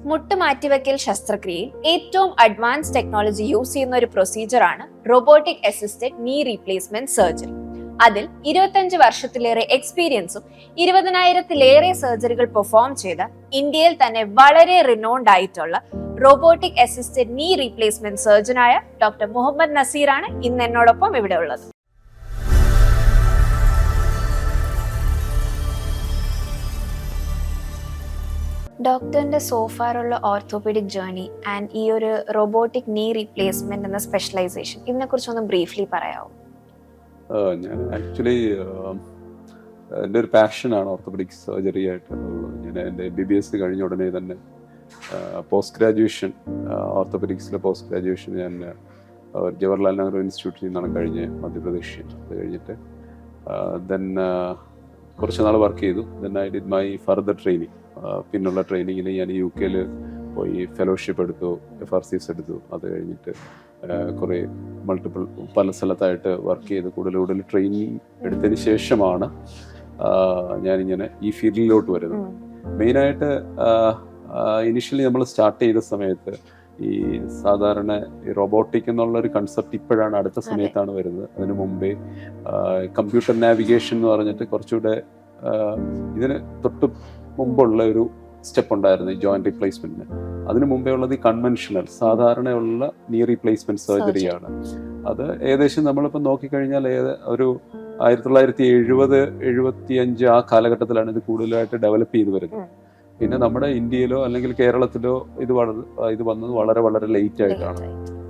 മുട്ട് മാറ്റിവെക്കൽ ശസ്ത്രക്രിയയിൽ ഏറ്റവും അഡ്വാൻസ് ടെക്നോളജി യൂസ് ചെയ്യുന്ന ഒരു പ്രൊസീജിയറാണ് robotic assisted knee replacement surgery. അതിൽ 25 വർഷത്തിലേറെ എക്സ്പീരിയൻസും 20,000-ലേറെ സർജറികൾ പെർഫോം ചെയ്ത ഇന്ത്യയിൽ തന്നെ വളരെ റിനോൺഡ് ആയിട്ടുള്ള റോബോട്ടിക് അസിസ്റ്റഡ് നീ റീപ്ലേസ്മെന്റ് സർജനായ ഡോക്ടർ മുഹമ്മദ് നസീറാണ് ഇന്ന് എന്നോടൊപ്പം ഇവിടെ ഉള്ളത്. ഡോക്ടറിന്റെ സോഫാറുള്ള ഓർത്തോപീഡിക് ജേർണി ആൻഡ് ഈ ഒരു റോബോട്ടിക് നീ റീപ്ലേസ്മെന്റ് എന്ന സ്പെഷ്യലൈസേഷൻ ഇതിനെ കുറിച്ചൊന്ന് ബ്രീഫ്ലി പറയാമോ? ഞാൻ ആക്ച്വലി എൻ്റെ ഒരു പാഷനാണ് ഓർത്തോപെഡിക് സർജറി ആയിട്ട്. ഞാൻ എൻ്റെ BBS കഴിഞ്ഞ ഉടനെ തന്നെ പോസ്റ്റ് ഗ്രാജുവേഷൻ ഓർത്തോപെഡിക്സിലെ പോസ്റ്റ് ഗ്രാജുവേഷൻ ഞാൻ ജവഹർലാൽ നെഹ്റു ഇൻസ്റ്റിറ്റ്യൂട്ടിൽ നിന്നാണ് കഴിഞ്ഞ് മധ്യപ്രദേശിൽ. അത് കഴിഞ്ഞിട്ട് ദെൻ കുറച്ച് നാൾ വർക്ക് ചെയ്തു. Then I did my further training. പിന്നുള്ള ട്രെയിനിങ്ങിന് ഞാൻ UK പോയി ഫെലോഷിപ്പ് എടുത്തു, FRCs എടുത്തു. അത് കഴിഞ്ഞിട്ട് കുറേ പല സ്ഥലത്തായിട്ട് വർക്ക് ചെയ്ത് കൂടുതൽ ട്രെയിനിങ് എടുത്തതിന് ശേഷമാണ് ഞാനിങ്ങനെ ഈ ഫീൽഡിലോട്ട് വരുന്നത്. മെയിനായിട്ട് ഇനിഷ്യലി നമ്മൾ സ്റ്റാർട്ട് ചെയ്ത സമയത്ത് ഈ സാധാരണ ഈ റോബോട്ടിക് എന്നുള്ളൊരു കൺസെപ്റ്റ് ഇപ്പോഴാണ് അടുത്ത സമയത്താണ് വരുന്നത്. അതിന് മുമ്പേ കമ്പ്യൂട്ടർ നാവിഗേഷൻ എന്ന് പറഞ്ഞിട്ട് കുറച്ചുകൂടെ ഇതിന് തൊട്ട് മുമ്പുള്ള ഒരു സ്റ്റെപ്പ് ഉണ്ടായിരുന്നു ഈ ജോയിന്റ് റീപ്ലേസ്മെന്റിന്. അതിന് മുമ്പേ ഉള്ളത് ഈ കൺവെൻഷണൽ സാധാരണയുള്ള നീ റീപ്ലേസ്മെന്റ് സർജറിയാണ്. അത് ഏകദേശം നമ്മളിപ്പോൾ നോക്കിക്കഴിഞ്ഞാൽ ഒരു 1970-75 ആ കാലഘട്ടത്തിലാണ് ഇത് കൂടുതലായിട്ട് ഡെവലപ്പ് ചെയ്ത് വരുന്നത്. പിന്നെ നമ്മുടെ ഇന്ത്യയിലോ അല്ലെങ്കിൽ കേരളത്തിലോ ഇത് വന്നത് വളരെ വളരെ ലേറ്റ് ആയിട്ടാണ്.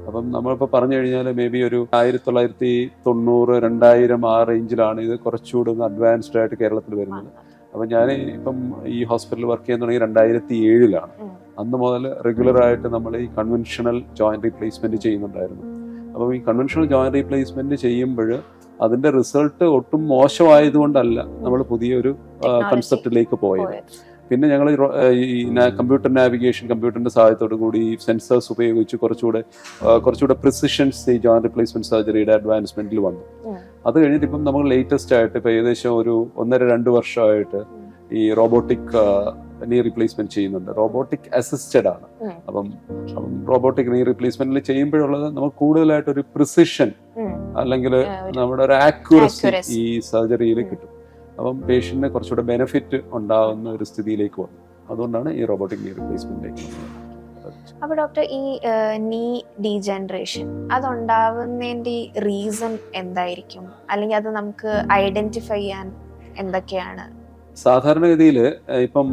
അപ്പം നമ്മളിപ്പോൾ പറഞ്ഞു കഴിഞ്ഞാൽ മേ ബി ഒരു 1990-2000 ആ റേഞ്ചിലാണ് ഇത് കുറച്ചുകൂടി ഒന്ന് അഡ്വാൻസ്ഡ് ആയിട്ട് കേരളത്തിൽ വരുന്നത്. അപ്പം ഞാൻ ഇപ്പം ഈ ഹോസ്പിറ്റലിൽ വർക്ക് ചെയ്യാൻ തുടങ്ങി 2007 അന്ന് മുതൽ റെഗുലർ ആയിട്ട് നമ്മൾ ഈ കൺവെൻഷണൽ ജോയിന്റ് റീപ്ലേസ്മെന്റ് ചെയ്യുന്നുണ്ടായിരുന്നു. അപ്പം ഈ കൺവെൻഷണൽ ജോയിന്റ് റീപ്ലേസ്മെന്റ് ചെയ്യുമ്പോൾ അതിന്റെ റിസൾട്ട് ഒട്ടും മോശമായതുകൊണ്ടല്ല നമ്മൾ പുതിയൊരു കൺസെപ്റ്റിലേക്ക് പോയത്. പിന്നെ ഞങ്ങൾ ഈ കമ്പ്യൂട്ടർ നാവിഗേഷൻ, കമ്പ്യൂട്ടറിന്റെ സഹായത്തോടു കൂടി സെൻസേഴ്സ് ഉപയോഗിച്ച് കുറച്ചുകൂടെ പ്രിസിഷൻസ് ഈ ജോയിന്റ് റീപ്ലേസ്മെന്റ് സർജറിയുടെ അഡ്വാൻസ്മെന്റിൽ വന്നു. അത് കഴിഞ്ഞിട്ട് ഇപ്പം നമ്മൾ ലേറ്റസ്റ്റ് ആയിട്ട് ഇപ്പം ഏകദേശം ഒരു 1.5-2 വർഷമായിട്ട് ഈ റോബോട്ടിക് നീ റീപ്ലേസ്മെന്റ് ചെയ്യുന്നുണ്ട്. റോബോട്ടിക് അസിസ്റ്റഡ് ആണ്. അപ്പം റോബോട്ടിക് നീ റീപ്ലേസ്മെന്റിൽ ചെയ്യുമ്പോഴുള്ളത് നമുക്ക് കൂടുതലായിട്ട് ഒരു പ്രിസിഷൻ അല്ലെങ്കിൽ നമ്മുടെ ഒരു ആക്യുറസി ഈ സർജറിയിൽ കിട്ടും. അപ്പം പേഷ്യന്റിന് കുറച്ചുകൂടെ ബെനിഫിറ്റ് ഉണ്ടാകുന്ന ഒരു സ്ഥിതിയിലേക്ക് വന്നു. അതുകൊണ്ടാണ് ഈ റോബോട്ടിക് നീ റീപ്ലേസ്മെന്റിലേക്ക് വന്നത്. അപ്പൊ ഡോക്ടർ, ഈ നീ ഡീജനറേഷൻ അതുണ്ടാവുന്നതിന്റെ റീസൺ എന്തായിരിക്കും, അല്ലെങ്കിൽ അത് നമുക്ക് ഐഡന്റിഫൈ ചെയ്യാൻ എന്തൊക്കെയാണ്? സാധാരണഗതിയിൽ ഇപ്പം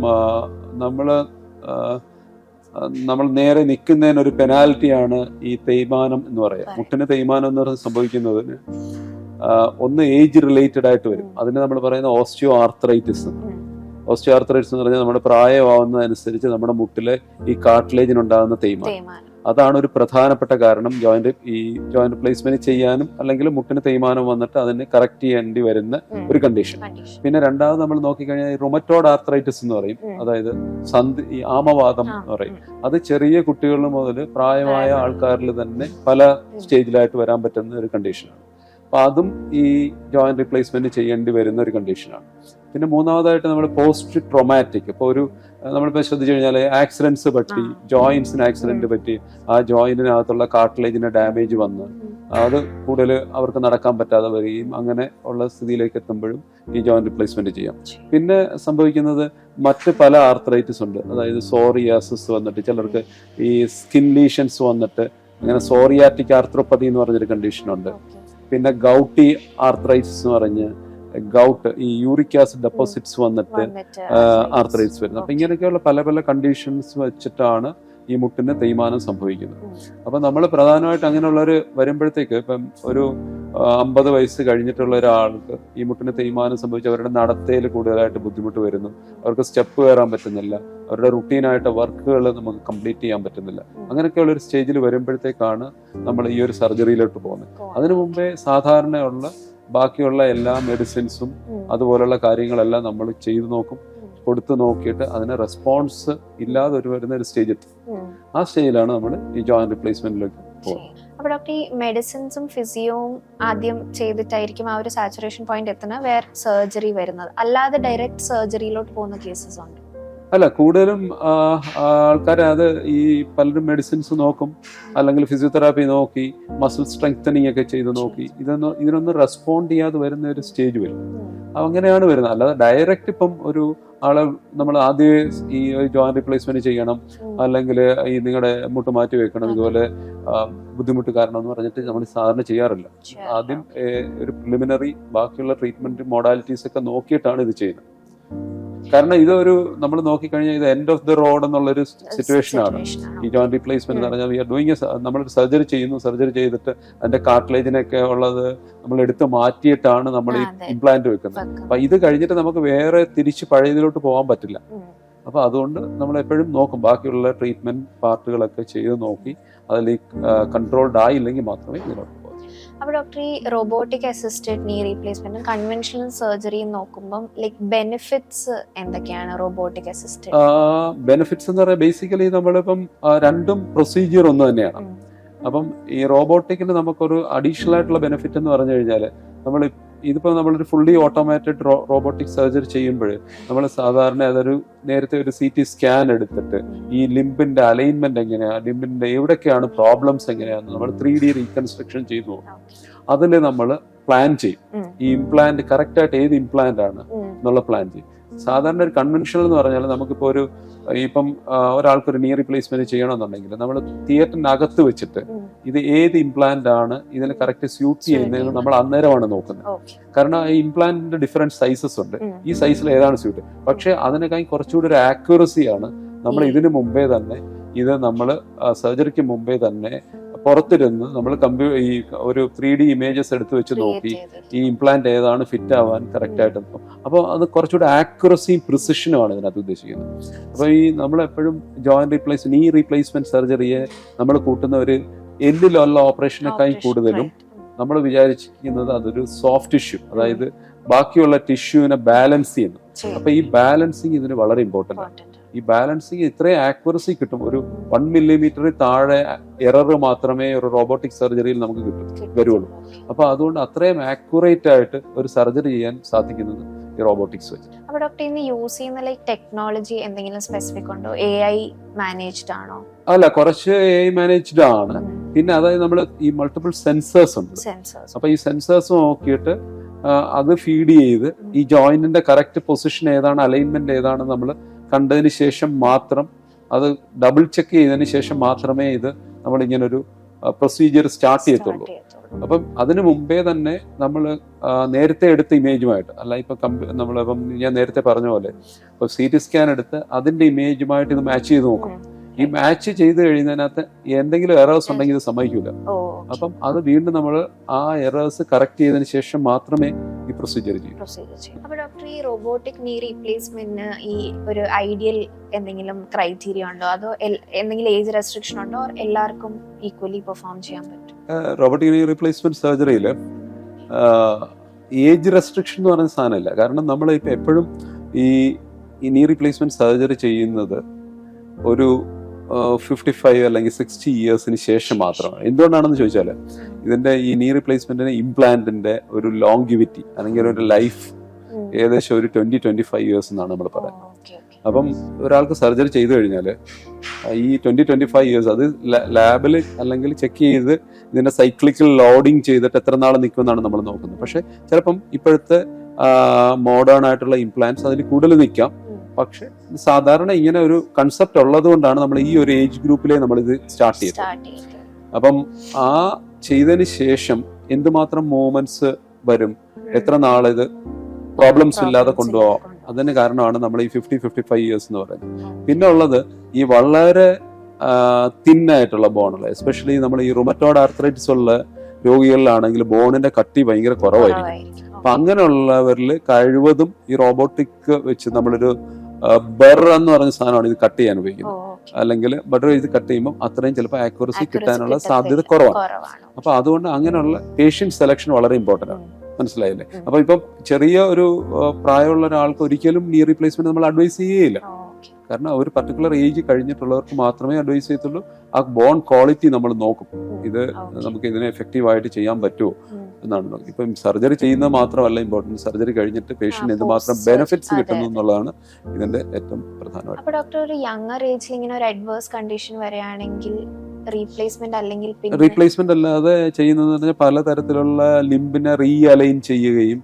നമ്മൾ നേരെ നിൽക്കുന്നതിനൊരു പെനാൽറ്റിയാണ് ഈ തേയ്മാനം എന്ന് പറയാം. മുട്ടിന് തേയ്മാനം എന്ന് പറയുന്നത് സംഭവിക്കുന്നതിന് ഒന്ന് ഏജ് റിലേറ്റഡ് ആയിട്ട് വരും. അതിന് നമ്മൾ പറയുന്ന ഓസ്റ്റിയോ ആർത്രൈറ്റിസ് എന്ന് പറഞ്ഞാൽ നമ്മുടെ പ്രായമാവുന്നതനുസരിച്ച് നമ്മുടെ മുട്ടിലെ ഈ കാർട്ടിലേജിനുണ്ടാകുന്ന തേയ്മാനം. അതാണ് ഒരു പ്രധാനപ്പെട്ട കാരണം ജോയിന്റ് പ്ലേസ്മെന്റ് ചെയ്യാനും അല്ലെങ്കിൽ മുട്ടിന് തേയ്മാനം വന്നിട്ട് അതിനെ കറക്റ്റ് ചെയ്യേണ്ടി വരുന്ന ഒരു കണ്ടീഷൻ. പിന്നെ രണ്ടാമത് നമ്മൾ നോക്കിക്കഴിഞ്ഞാൽ റൊമറ്റോയ്ഡ് ആർത്രൈറ്റിസ് എന്ന് പറയും. അതായത് ഈ ആമവാദം എന്ന് പറയും. അത് ചെറിയ കുട്ടികൾ മുതൽ പ്രായമായ ആൾക്കാരിൽ തന്നെ പല സ്റ്റേജിലായിട്ട് വരാൻ പറ്റുന്ന ഒരു കണ്ടീഷനാണ്. അപ്പൊ അതും ഈ ജോയിന്റ് റീപ്ലേസ്മെന്റ് ചെയ്യേണ്ടി വരുന്ന ഒരു കണ്ടീഷനാണ്. പിന്നെ മൂന്നാമതായിട്ട് നമ്മൾ പോസ്റ്റ് ട്രോമാറ്റിക്. ഇപ്പോൾ നമ്മളിപ്പോൾ ശ്രദ്ധിച്ചു കഴിഞ്ഞാൽ ആക്സിഡൻസ് പറ്റി, ജോയിന്റ്സിന് ആക്സിഡന്റ് പറ്റി, ആ ജോയിന്റിനകത്തുള്ള കാർട്ടിലേജിന് ഡാമേജ് വന്ന് അത് കൂടുതൽ അവർക്ക് നടക്കാൻ പറ്റാതെ വരികയും അങ്ങനെ ഉള്ള സ്ഥിതിയിലേക്ക് എത്തുമ്പോഴും ഈ ജോയിന്റ് റീപ്ലേസ്മെന്റ് ചെയ്യാം. പിന്നെ സംഭവിക്കുന്നത് മറ്റ് പല ആർത്രൈറ്റിസ് ഉണ്ട്. അതായത് സോറിയാസിസ് വന്നിട്ട് ചിലർക്ക് ഈ സ്കിൻ ലീഷൻസ് വന്നിട്ട് അങ്ങനെ സോറിയാറ്റിക് ആർത്രോപ്പതി എന്ന് പറഞ്ഞൊരു കണ്ടീഷനുണ്ട്. പിന്നെ ഗൗട്ടി ആർത്രൈറ്റിസ് എന്ന് പറഞ്ഞ് ഗൗട്ട് ഈ യൂറിക് ആസിഡ് ഡെപ്പോസിറ്റ്സ് വന്നിട്ട് ആർത്രൈറ്റിസ് വരുന്നത്. അപ്പൊ ഇങ്ങനെയൊക്കെയുള്ള പല പല കണ്ടീഷൻസ് വെച്ചിട്ടാണ് ഈ മുട്ടിന് തേയ്മാനം സംഭവിക്കുന്നത്. അപ്പൊ നമ്മൾ പ്രധാനമായിട്ട് അങ്ങനെയുള്ളവർ വരുമ്പോഴത്തേക്ക് ഇപ്പം ഒരു 50 വയസ്സ് കഴിഞ്ഞിട്ടുള്ള ഒരാൾക്ക് ഈ മുട്ടിന് തേയ്മാനം സംഭവിച്ച് അവരുടെ നടത്തയിൽ കൂടുതലായിട്ട് ബുദ്ധിമുട്ട് വരുന്നു. അവർക്ക് സ്റ്റെപ്പ് കയറാൻ പറ്റുന്നില്ല, അവരുടെ റുട്ടീനായിട്ട് വർക്കുകൾ നമുക്ക് കംപ്ലീറ്റ് ചെയ്യാൻ പറ്റുന്നില്ല. അങ്ങനെയൊക്കെയുള്ള ഒരു സ്റ്റേജിൽ വരുമ്പോഴത്തേക്കാണ് നമ്മൾ ഈ ഒരു സർജറിയിലോട്ട് പോകുന്നത്. അതിനു മുമ്പേ സാധാരണയുള്ള ബാക്കിയുള്ള എല്ലാ മെഡിസിൻസും അതുപോലുള്ള കാര്യങ്ങളെല്ലാം നമ്മൾ ചെയ്തു നോക്കും, കൊടുത്തു നോക്കിയിട്ട് അതിന് റെസ്പോൺസ് ഇല്ലാതെ വരുന്ന ഒരു സ്റ്റേജ് എത്തും. ആ സ്റ്റേജിലാണ് നമ്മൾ ഈ ജോയിന്റ് റീപ്ലേസ്മെന്റിലേക്ക് പോകുന്നത്. അപ്പൊ ഡോക്ടർ, ഈ മെഡിസിൻസും ഫിസിയോവും ആദ്യം ചെയ്തിട്ടായിരിക്കും ആ ഒരു സാച്ചുറേഷൻ പോയിന്റ് എത്തുന്ന വേറെ സർജറി വരുന്നത്, അല്ലാതെ ഡയറക്റ്റ് സർജറിയിലോട്ട് പോകുന്ന കേസസ് ഉണ്ട്? അല്ല, കൂടുതലും ആൾക്കാർ അത് ഈ പലരും മെഡിസിൻസ് നോക്കും, അല്ലെങ്കിൽ ഫിസിയോതെറാപ്പി നോക്കി, മസിൽ സ്ട്രെങ്തനിങ് ഒക്കെ ചെയ്ത് നോക്കി, ഇതിനൊന്നും റെസ്പോണ്ട് ചെയ്യാതെ വരുന്ന ഒരു സ്റ്റേജ് വരും. അങ്ങനെയാണ് വരുന്നത്. അല്ലാതെ ഡയറക്റ്റ് ഇപ്പം ഒരു ആളെ നമ്മൾ ആദ്യമേ ഈ ജോയിന്റ് റീപ്ലേസ്മെന്റ് ചെയ്യണം, അല്ലെങ്കിൽ ഈ നിങ്ങളുടെ മുട്ട് മാറ്റി വെക്കണം, ഇതുപോലെ ബുദ്ധിമുട്ട് കാരണം എന്ന് പറഞ്ഞിട്ട് നമ്മൾ സാധാരണ ചെയ്യാറില്ല. ആദ്യം ഒരു പ്രിലിമിനറി ബാക്കിയുള്ള ട്രീറ്റ്മെന്റ് മോഡാലിറ്റീസ് ഒക്കെ നോക്കിയിട്ടാണ് ഇത് ചെയ്യുന്നത്. കാരണം ഇതൊരു നമ്മൾ നോക്കിക്കഴിഞ്ഞാൽ ഇത് എൻഡ് ഓഫ് ദി റോഡ് എന്നുള്ളൊരു സിറ്റുവേഷൻ ആണ് ഈ ജോയിന്റ് റീപ്ലേസ്മെന്റ് എന്ന് പറഞ്ഞാൽ. വി ആർ ഡൂയിങ് നമ്മളൊരു സർജറി ചെയ്യുന്നു, സർജറി ചെയ്തിട്ട് അതിന്റെ കാർട്ടിലേജിനൊക്കെ ഉള്ളത് നമ്മൾ എടുത്ത് മാറ്റിയിട്ടാണ് നമ്മൾ ഈ ഇംപ്ലാന്റ് വെക്കുന്നത്. അപ്പൊ ഇത് കഴിഞ്ഞിട്ട് നമുക്ക് വേറെ തിരിച്ച് പഴയതിലോട്ട് പോകാൻ പറ്റില്ല. അപ്പൊ അതുകൊണ്ട് നമ്മൾ എപ്പോഴും നോക്കും, ബാക്കിയുള്ള ട്രീറ്റ്മെന്റ് പാർട്ടുകളൊക്കെ ചെയ്ത് നോക്കി അതിൽ കൺട്രോൾഡ് ആയില്ലെങ്കിൽ മാത്രമേ ഇതിലോട്ട് പോകും. അപ്പോൾ ഡോക്ടർ, ഈ റോബോട്ടിക് അസിസ്റ്റഡ് നീ റീപ്ലേസ്മെന്റും കൺവെൻഷണൽ സർജറിയും നോക്കുമ്പോൾ ബെനിഫിറ്റ്സ് എന്തൊക്കെയാണ് റോബോട്ടിക് അസിസ്റ്റഡ്? ബെനിഫിറ്റ്സ് എന്ന് പറയുന്നത് ബേസിക്കലി നമ്മളിപ്പം രണ്ടും പ്രൊസീജിയർ ഒന്ന് തന്നെയാണ്. അപ്പം ഈ റോബോട്ടിക്കിന് നമുക്കൊരു അഡീഷണൽ ആയിട്ടുള്ള ബെനിഫിറ്റ് എന്ന് പറഞ്ഞു കഴിഞ്ഞാൽ, ഇതിപ്പോൾ നമ്മളൊരു ഫുള്ളി ഓട്ടോമാറ്റഡ് റോബോട്ടിക് സർജറി ചെയ്യുമ്പോൾ നമ്മൾ സാധാരണ അതൊരു നേരത്തെ ഒരു CT സ്കാൻ എടുത്തിട്ട് ഈ ലിംബിന്റെ അലൈൻമെന്റ് എങ്ങനെയാ, ലിംബിന്റെ എവിടെയൊക്കെയാണ് പ്രോബ്ലംസ് എങ്ങനെയാണെന്ന് നമ്മൾ 3D റീകൺസ്ട്രക്ഷൻ ചെയ്തു നോക്കും. അതിൽ നമ്മൾ പ്ലാൻ ചെയ്യും, ഈ ഇംപ്ലാന്റ് കറക്റ്റ് ആയിട്ട് ഏത് ഇംപ്ലാന്റ് ആണ് എന്നുള്ള പ്ലാൻ ചെയ്യും. സാധാരണ ഒരു കൺവെൻഷണൽ എന്ന് പറഞ്ഞാൽ നമുക്കിപ്പോൾ ഇപ്പം ഒരാൾക്കൊരു നീ റീപ്ലേസ്മെന്റ് ചെയ്യണമെന്നുണ്ടെങ്കിൽ നമ്മൾ തിയേറ്ററിനകത്ത് വെച്ചിട്ട് ഇത് ഏത് ഇംപ്ലാന്റ് ആണ് ഇതിന് കറക്റ്റ് സ്യൂട്ട് ചെയ്യുന്നതെന്ന് നമ്മൾ അന്നേരമാണ് നോക്കുന്നത്. കാരണം ഈ ഇംപ്ലാന്റിന്റെ ഡിഫറെന്റ് സൈസസ് ഉണ്ട്, ഈ സൈസിൽ ഏതാണ് സ്യൂട്ട്. പക്ഷെ അതിനേക്കാൾ കുറച്ചുകൂടി ഒരു ആക്യുറസിയാണ് നമ്മൾ ഇതിന് മുമ്പേ തന്നെ, ഇത് നമ്മൾ സർജറിക്ക് മുമ്പേ തന്നെ പുറത്തിരുന്ന് നമ്മൾ ഈ ഒരു 3D ഇമേജസ് എടുത്ത് വെച്ച് നോക്കി ഈ ഇംപ്ലാന്റ് ഏതാണ് ഫിറ്റ് ആവാൻ കറക്റ്റ് ആയിട്ട് നോക്കും. അപ്പോൾ അത് കുറച്ചുകൂടെ ആക്യുറസിയും പ്രിസിഷനുമാണ് ഇതിനകത്ത് ഉദ്ദേശിക്കുന്നത്. അപ്പോൾ ഈ നമ്മളെപ്പോഴും ജോയിന്റ് നീ റീപ്ലേസ്മെന്റ് സർജറിയെ നമ്മൾ കൂട്ടുന്ന ഒരു എല്ലിലുള്ള ഓപ്പറേഷനേക്കായി കൂടുതലും നമ്മൾ വിചാരിച്ചിരിക്കുന്നത് അതൊരു സോഫ്റ്റ് ടിഷ്യൂ, അതായത് ബാക്കിയുള്ള ടിഷ്യൂവിനെ ബാലൻസ് ചെയ്യുന്നു. അപ്പൊ ഈ ബാലൻസിങ് ഇതിന് വളരെ ഇമ്പോർട്ടന്റ് ആണ്. ഈ ബാലൻസിങ് ഇത്രയും ആക്യുറസി കിട്ടും. ഒരു 1 മില്ലിമീറ്ററിൽ താഴെ എറർ മാത്രമേ ഒരു റോബോട്ടിക് സർജറിയിൽ നമുക്ക് വരുള്ളൂ. അപ്പൊ അതുകൊണ്ട് അത്രയും ആക്യുറേറ്റ് ആയിട്ട് ഒരു സർജറി ചെയ്യാൻ സാധിക്കുന്നത് ഈ റോബോട്ടിക്സ് വെച്ച്. അപ്പൊ ഡോക്ടർ, ഇന്ന് യൂസ് ചെയ്യുന്ന ടെക്നോളജി എന്തെങ്കിലും സ്പെസിഫിക് ഉണ്ടോ? AI മാനേജ്ഡ് ആണോ? അല്ല, കുറച്ച് AI മാനേജ്ഡ് ആണ്. പിന്നെ അതായത് നമ്മൾ ഈ മൾട്ടിപ്പിൾ സെൻസേഴ്സ് ഉണ്ട്. അപ്പൊ ഈ സെൻസേഴ്സ് നോക്കിയിട്ട് അത് ഫീഡ് ചെയ്ത് ഈ ജോയിന്റിന്റെ കറക്റ്റ് പൊസിഷൻ ഏതാണ്, അലൈൻമെന്റ് ഏതാണെന്ന് നമ്മൾ കണ്ടതിന് ശേഷം മാത്രം, അത് ഡബിൾ ചെക്ക് ചെയ്തതിന് ശേഷം മാത്രമേ ഇത് നമ്മൾ ഇങ്ങനെ ഒരു പ്രൊസീജിയർ സ്റ്റാർട്ട് ചെയ്യത്തുള്ളൂ. അപ്പം അതിനു മുമ്പേ തന്നെ നമ്മൾ നേരത്തെ എടുത്ത ഇമേജുമായിട്ട്, അല്ല ഇപ്പൊ നമ്മളിപ്പം ഞാൻ നേരത്തെ പറഞ്ഞ പോലെ ഇപ്പൊ CT സ്കാൻ എടുത്ത് അതിന്റെ ഇമേജുമായിട്ട് ഇത് മാച്ച് ചെയ്ത് നോക്കും. ഈ മാച്ച് ചെയ്ത് കഴിയുന്നതിനകത്ത് എന്തെങ്കിലും എറേഴ്സ് ഉണ്ടെങ്കിൽ ഇത് സമ്മതിക്കില്ല. അപ്പം അത് വീണ്ടും നമ്മൾ ആ എറേഴ്സ് കറക്റ്റ് ചെയ്തതിന് ശേഷം മാത്രമേ ഈ പ്രൊസീജിയർ ചെയ്യൂ. അപ്പോൾ ഡോക്ടർ, ഈ റോബോട്ടിക് നീ റീപ്ലേസ്മെന്റിന് ഈ ഒരു ഐഡിയൽ എന്തെങ്കിലും ക്രൈറ്റീരിയ ഉണ്ടോ, അതോ എന്തെങ്കിലും ഏജ് റെസ്ട്രിക്ഷൻ ഉണ്ടോ, എല്ലാവർക്കും ഈക്വലി പെർഫോം ചെയ്യാൻ പറ്റും? Robotic knee replacement സർജറിയിൽ age restriction എന്ന് പറയുന്ന സാധനമില്ല. കാരണം നമ്മൾ ഇപ്പം എപ്പോഴും ഈ നീ റീപ്ലേസ്മെന്റ് സർജറി ചെയ്യുന്നത് ഒരു 55 അല്ലെങ്കിൽ 60 ഇയേഴ്സിന് ശേഷം മാത്രമാണ്. എന്തുകൊണ്ടാണെന്ന് ചോദിച്ചാൽ, ഇതിന്റെ ഈ നീ റീപ്ലേസ്മെന്റിന് ഇംപ്ലാന്റിന്റെ ഒരു ലോങ്ഗിവിറ്റി അല്ലെങ്കിൽ ഒരു ലൈഫ് ഏകദേശം ഒരു 20-25 ഇയേഴ്സ് എന്നാണ് നമ്മൾ പറയുന്നത്. അപ്പം ഒരാൾക്ക് സർജറി ചെയ്തു കഴിഞ്ഞാൽ ഈ 20-25 ഇയേഴ്സ് അത് ലാബിൽ അല്ലെങ്കിൽ ചെക്ക് ചെയ്ത് ഇതിന്റെ സൈക്ലിക്കൽ ലോഡിങ് ചെയ്തിട്ട് എത്ര നാൾ നിൽക്കുമെന്നാണ് നമ്മൾ നോക്കുന്നത്. പക്ഷെ ചിലപ്പം ഇപ്പോഴത്തെ മോഡേൺ ആയിട്ടുള്ള ഇംപ്ലാന്റ്സ് അതിൽ കൂടുതൽ നിൽക്കാം. പക്ഷെ സാധാരണ ഇങ്ങനെ ഒരു കൺസെപ്റ്റ് ഉള്ളത് കൊണ്ടാണ് നമ്മൾ ഈ ഒരു ഏജ് ഗ്രൂപ്പിലെ നമ്മൾ ഇത് സ്റ്റാർട്ട് ചെയ്തത്. അപ്പം ആ ചെയ്തതിന് ശേഷം എന്തുമാത്രം മൂവ്മെന്റ്സ് വരും, എത്ര നാളിത് പ്രോബ്ലംസ് ഇല്ലാതെ കൊണ്ടുപോകാം, അതിന് കാരണമാണ് നമ്മൾ ഈ 50-55 ഇയേഴ്സ് എന്ന് പറയുന്നത്. പിന്നെ ഉള്ളത് ഈ വളരെ തിന്നായിട്ടുള്ള ബോണുള്ള, എസ്പെഷ്യലി നമ്മൾ ഈ റുമറ്റോയ്ഡ് ആർത്രൈറ്റിസ് ഉള്ള രോഗികളിലാണെങ്കിൽ ബോണിന്റെ കട്ടി ഭയങ്കര കുറവായിരിക്കും. അപ്പൊ അങ്ങനെയുള്ളവരിൽ കഴിവതും ഈ റോബോട്ടിക് വെച്ച് നമ്മളൊരു ബെർ എന്ന് പറഞ്ഞ സാധനമാണ് ഇത് കട്ട് ചെയ്യാൻ ഉപയോഗിക്കുന്നത്. അല്ലെങ്കിൽ ബട്ടർ ഇത് കട്ട് ചെയ്യുമ്പോൾ അത്രയും ചിലപ്പോൾ ആക്യുറസി കിട്ടാനുള്ള സാധ്യത കുറവാണ്. അപ്പൊ അതുകൊണ്ട് അങ്ങനെയുള്ള പേഷ്യന്റ് സെലക്ഷൻ വളരെ ഇമ്പോർട്ടന്റ് ആണ്. മനസ്സിലായില്ലേ? അപ്പൊ ഇപ്പം ചെറിയ ഒരു പ്രായമുള്ള ഒരാൾക്ക് ഒരിക്കലും നീ റീപ്ലേസ്മെന്റ് നമ്മൾ അഡ്വൈസ് ചെയ്യേയില്ല. കാരണം ഒരു പർട്ടിക്കുലർ ഏജ് കഴിഞ്ഞിട്ടുള്ളവർക്ക് മാത്രമേ അഡ്വൈസ് ചെയ്യത്തുള്ളൂ. ആ ബോൺ ക്വാളിറ്റി നമ്മൾ നോക്കും, ഇത് നമുക്ക് ഇതിനെ എഫക്റ്റീവ് ആയിട്ട് ചെയ്യാൻ പറ്റുമോ, എന്നാണ്. ഇപ്പം സർജറി ചെയ്യുന്നത് മാത്രമല്ല ഇമ്പോർട്ടൻറ്റ്, സർജറി കഴിഞ്ഞിട്ട് പേഷ്യന്റ് എന്തുമാത്രം ബെനിഫിറ്റ്സ് കിട്ടുന്നു എന്നുള്ളതാണ് ഇതിന്റെ ഏറ്റവും പ്രധാനമായിട്ട്. അപ്പോൾ ഡോക്ടർ, ഒരു യങ്ങർ ഏജിൽ ഇങ്ങനെ ഒരു അഡ്വേഴ്സ് കണ്ടീഷൻ വരികയാണെങ്കിൽ റീപ്ലേസ്മെന്റ് അല്ലെങ്കിൽ റീപ്ലേസ്മെന്റ് അല്ലാതെ ചെയ്യുന്നതെന്ന് പറഞ്ഞാൽ പലതരത്തിലുള്ള ലിംബിനെ റീഅലൈൻ ചെയ്യുകയും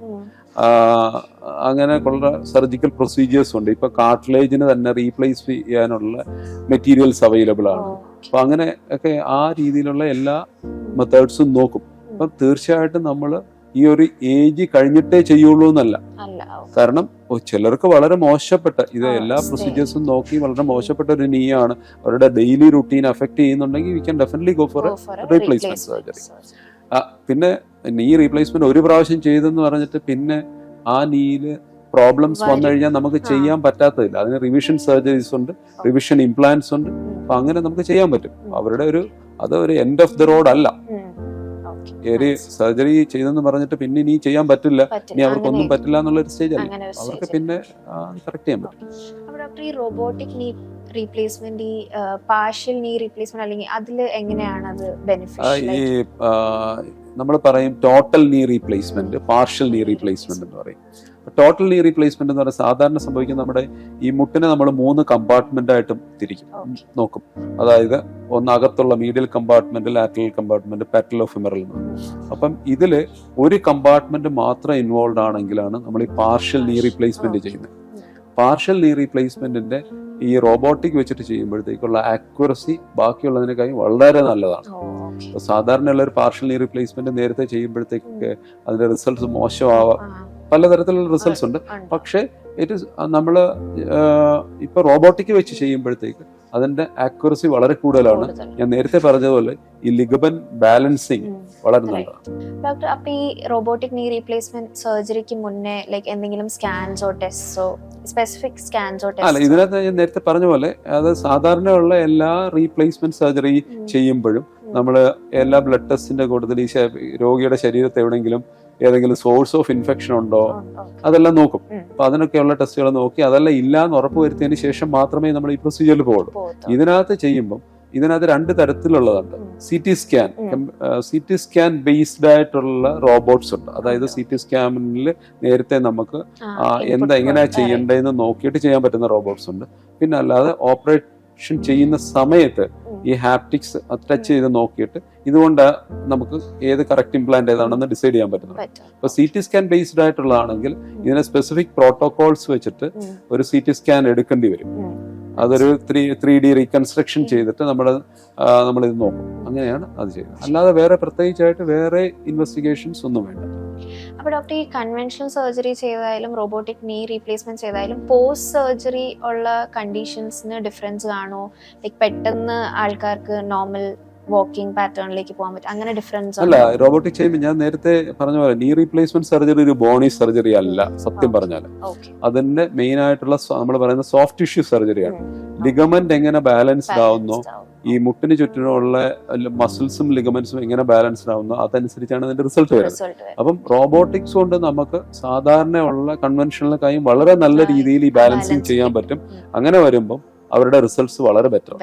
അങ്ങനെ ഉള്ള സർജിക്കൽ പ്രൊസീജിയേഴ്സ് ഉണ്ട്. ഇപ്പൊ കാർട്ടിലേജിന് തന്നെ റീപ്ലേസ് ചെയ്യാനുള്ള മെറ്റീരിയൽസ് അവൈലബിൾ ആണ്. അപ്പൊ അങ്ങനെ ഒക്കെ ആ രീതിയിലുള്ള എല്ലാ മെത്തേഡ്സും നോക്കും. അപ്പം തീർച്ചയായിട്ടും നമ്മൾ ഈ ഒരു ഏജ് കഴിഞ്ഞിട്ടേ ചെയ്യുള്ളൂ എന്നല്ല. കാരണം ചിലർക്ക് വളരെ മോശപ്പെട്ട ഇത് എല്ലാ പ്രൊസീജിയേഴ്സും നോക്കി വളരെ മോശപ്പെട്ട ഒരു നീയാണ് അവരുടെ ഡെയിലി റുട്ടീൻ അഫക്ട് ചെയ്യുന്നുണ്ടെങ്കിൽ we can definitely go for replacement surgery. പിന്നെ നീ റീപ്ലേസ്മെന്റ് ഒരു പ്രാവശ്യം ചെയ്തെന്ന് പറഞ്ഞിട്ട് പിന്നെ ആ നീയില് പ്രോബ്ലംസ് വന്നു കഴിഞ്ഞാൽ നമുക്ക് ചെയ്യാൻ പറ്റാത്തതില്ല. അതിന് റിവിഷൻ സർജറീസ് ഉണ്ട്, റിവിഷൻ ഇംപ്ലാന്റ്സ് ഉണ്ട്. അപ്പൊ അങ്ങനെ നമുക്ക് ചെയ്യാൻ പറ്റും. അവരുടെ അത് ഒരു എൻഡ് ഓഫ് ദി റോഡ് അല്ല. ഒരു സർജറി ചെയ്തെന്ന് പറഞ്ഞിട്ട് പിന്നെ ഇനി ചെയ്യാൻ പറ്റില്ല, ഇനി അവർക്കൊന്നും പറ്റില്ല എന്നുള്ള ഒരു സ്റ്റേജ് അല്ല. അവർക്ക് പിന്നെ കറക്റ്റ് ചെയ്യാൻ പറ്റും. ഈ റോബോട്ടിക് നീ റീപ്ലേസ്മെന്റ്, ഈ പാർഷ്യൽ നീ റീപ്ലേസ്മെന്റ് അല്ലെങ്കിൽ അതിൽ എങ്ങനെയാണ് അത് ബെനിഫിഷ്യൽ? ഈ നമ്മൾ പറയും ടോട്ടൽ നീ റീപ്ലേസ്മെന്റ്, പാർഷ്യൽ നീ റീപ്ലേസ്മെന്റ് എന്ന് പറയും. ടോട്ടൽ നീ റീപ്ലേസ്മെന്റ് എന്ന് പറയുന്നത് സാധാരണ സംഭവിക്കുന്ന നമ്മുടെ ഈ മുട്ടിനെ നമ്മൾ 3 കമ്പാർട്ട്മെന്റ് ആയിട്ടും തിരിക്കും നോക്കും. അതായത് ഒന്ന് അകത്തുള്ള മീഡിയൽ കമ്പാർട്ട്മെന്റ്, ലാറ്ററൽ കമ്പാർട്ട്മെന്റ്, പാറ്റലോഫെമറൽ എന്ന് പറയും. അപ്പം ഇതില് ഒരു കമ്പാർട്ട്മെന്റ് മാത്രം ഇൻവോൾവ് ആണെങ്കിലാണ് നമ്മൾ ഈ പാർഷ്യൽ നീ റീപ്ലേസ്മെന്റ് ചെയ്യുന്നത്. പാർഷ്യൽ നീ റീപ്ലേസ്മെന്റിന്റെ ഈ റോബോട്ടിക് വെച്ചിട്ട് ചെയ്യുമ്പോഴത്തേക്കുള്ള ആക്യുറസി ബാക്കിയുള്ളതിനേക്കാളും വളരെ നല്ലതാണ്. സാധാരണയുള്ള ഒരു പാർഷ്യൽ നീ റീപ്ലേസ്മെന്റ് നേരത്തെ ചെയ്യുമ്പോഴത്തേക്ക് അതിന്റെ റിസൾട്ട്സ് മോശമാവാം, പലതരത്തിലുള്ള റിസൾട്ട്സ് ഉണ്ട്. പക്ഷേ നമ്മള് ഇപ്പൊ റോബോട്ടിക് വെച്ച് ചെയ്യുമ്പോഴത്തേക്ക് അതിന്റെ ആക്യുറസി വളരെ കൂടുതലാണ്. ഞാൻ നേരത്തെ പറഞ്ഞതുപോലെ ഈ ലിഗമെന്റ് ബാലൻസിങ് വളരെ നല്ലതാണ്. ഡോക്ടർ, അപ്പൊ ഈ റോബോട്ടിക് നീ റീപ്ലേസ്മെന്റ് സർജറിക്ക് മുന്നേ ലൈക്ക് എന്തെങ്കിലും സ്കാൻസോ ടെസ്റ്റോ, സ്പെസിഫിക് സ്കാൻസോ ടെസ്റ്റോ? അല്ല, ഇതിനകത്ത് ഞാൻ നേരത്തെ പറഞ്ഞ പോലെ അത് സാധാരണയുള്ള എല്ലാ റീപ്ലേസ്മെന്റ് സർജറി ചെയ്യുമ്പോഴും നമ്മൾ എല്ലാ ബ്ലഡ് ടെസ്റ്റിന്റെ കൂട്ടത്തിൽ ഈ രോഗിയുടെ ശരീരത്തെ എവിടെയെങ്കിലും ഏതെങ്കിലും സോഴ്സ് ഓഫ് ഇൻഫെക്ഷൻ ഉണ്ടോ അതെല്ലാം നോക്കും. അപ്പൊ അതിനൊക്കെയുള്ള ടെസ്റ്റുകൾ നോക്കി അതെല്ലാം ഇല്ലാന്ന് ഉറപ്പുവരുത്തിയതിന് ശേഷം മാത്രമേ നമ്മൾ ഈ പ്രൊസീജിയറിൽ പോകുള്ളൂ. ഇതിനകത്ത് ചെയ്യുമ്പോൾ ഇതിനകത്ത് 2 തരത്തിലുള്ളതുണ്ട്. സി ടി സ്കാൻ ബേസ്ഡ് ആയിട്ടുള്ള റോബോട്ട്സ് ഉണ്ട്. അതായത് സി ടി സ്കാനിൽ നേരത്തെ നമുക്ക് എങ്ങനെയാ ചെയ്യേണ്ടതെന്ന് നോക്കിയിട്ട് ചെയ്യാൻ പറ്റുന്ന റോബോട്ട്സ് ഉണ്ട്. പിന്നെ അല്ലാതെ ഓപ്പറേഷൻ ചെയ്യുന്ന സമയത്ത് ഈ ഹാപ്റ്റിക്സ് ടച്ച് ചെയ്ത് നോക്കിയിട്ട് ഇതുകൊണ്ട് നമുക്ക് ഏത് കറക്റ്റ് ഇംപ്ലാന്റ് ഏതാണെന്ന് ഡിസൈഡ് ചെയ്യാൻ പറ്റുന്നത്. ഇപ്പൊ സി ടി സ്കാൻ ബേസ്ഡ് ആയിട്ടുള്ളതാണെങ്കിൽ ഇതിനെ സ്പെസിഫിക് പ്രോട്ടോകോൾസ് വെച്ചിട്ട് ഒരു സി ടി സ്കാൻ എടുക്കേണ്ടി വരും. അതൊരു 3D റീകൺസ്ട്രക്ഷൻ ചെയ്തിട്ട് നമ്മളിത് നോക്കും. അങ്ങനെയാണ് അത് ചെയ്യുന്നത്. അല്ലാതെ വേറെ പ്രത്യേകിച്ചായിട്ട് വേറെ ഇൻവെസ്റ്റിഗേഷൻസ് ഒന്നും വേണ്ട. അപ്പൊ ഡോക്ടർ, ഈ കൺവെൻഷണൽ സർജറി ചെയ്തായാലും റോബോട്ടിക് നീ റീപ്ലേസ്മെന്റ് ചെയ്തായാലും പോസ്റ്റ് സർജറി ഉള്ള കണ്ടീഷൻസിന് ഡിഫറൻസ് കാണോ? ലൈക്ക് പെട്ടെന്ന് ആൾക്കാർക്ക് നോർമൽ വാക്കിംഗ് പാറ്റേണിലേക്ക് പോകാൻ പറ്റും, അങ്ങനെ ഡിഫറൻസ്? അല്ല, റോബോട്ടിക് ചെയ്യുമ്പോൾ ഞാൻ നേരത്തെ പറഞ്ഞ പോലെ നീ റീപ്ലേസ്മെന്റ് സർജറി ഒരു ബോണി സർജറി അല്ല. സത്യം പറഞ്ഞാൽ അതിന്റെ മെയിൻ ആയിട്ടുള്ള നമ്മൾ പറയുന്ന സോഫ്റ്റ് ടിഷ്യൂ സർജറിയാണ്. ലിഗമെന്റ് എങ്ങനെ ബാലൻസ്ഡ് ആവുന്നോ, ഈ മുട്ടിന് ചുറ്റിനുള്ള മസിൽസും ലിഗമെന്റ്സും എങ്ങനെ ബാലൻസ്ഡ് ആവുന്നോ അതനുസരിച്ചാണ് അതിന്റെ റിസൾട്ട് വരുന്നത്. അപ്പം റോബോട്ടിക്സ് കൊണ്ട് നമുക്ക് സാധാരണ ഉള്ള കൺവെൻഷണലൊക്കെയും വളരെ നല്ല രീതിയിൽ ഈ ബാലൻസിങ് ചെയ്യാൻ പറ്റും. അങ്ങനെ വരുമ്പോൾ അവരുടെ റിസൾട്ട്സ് വളരെ ബെറ്റർ.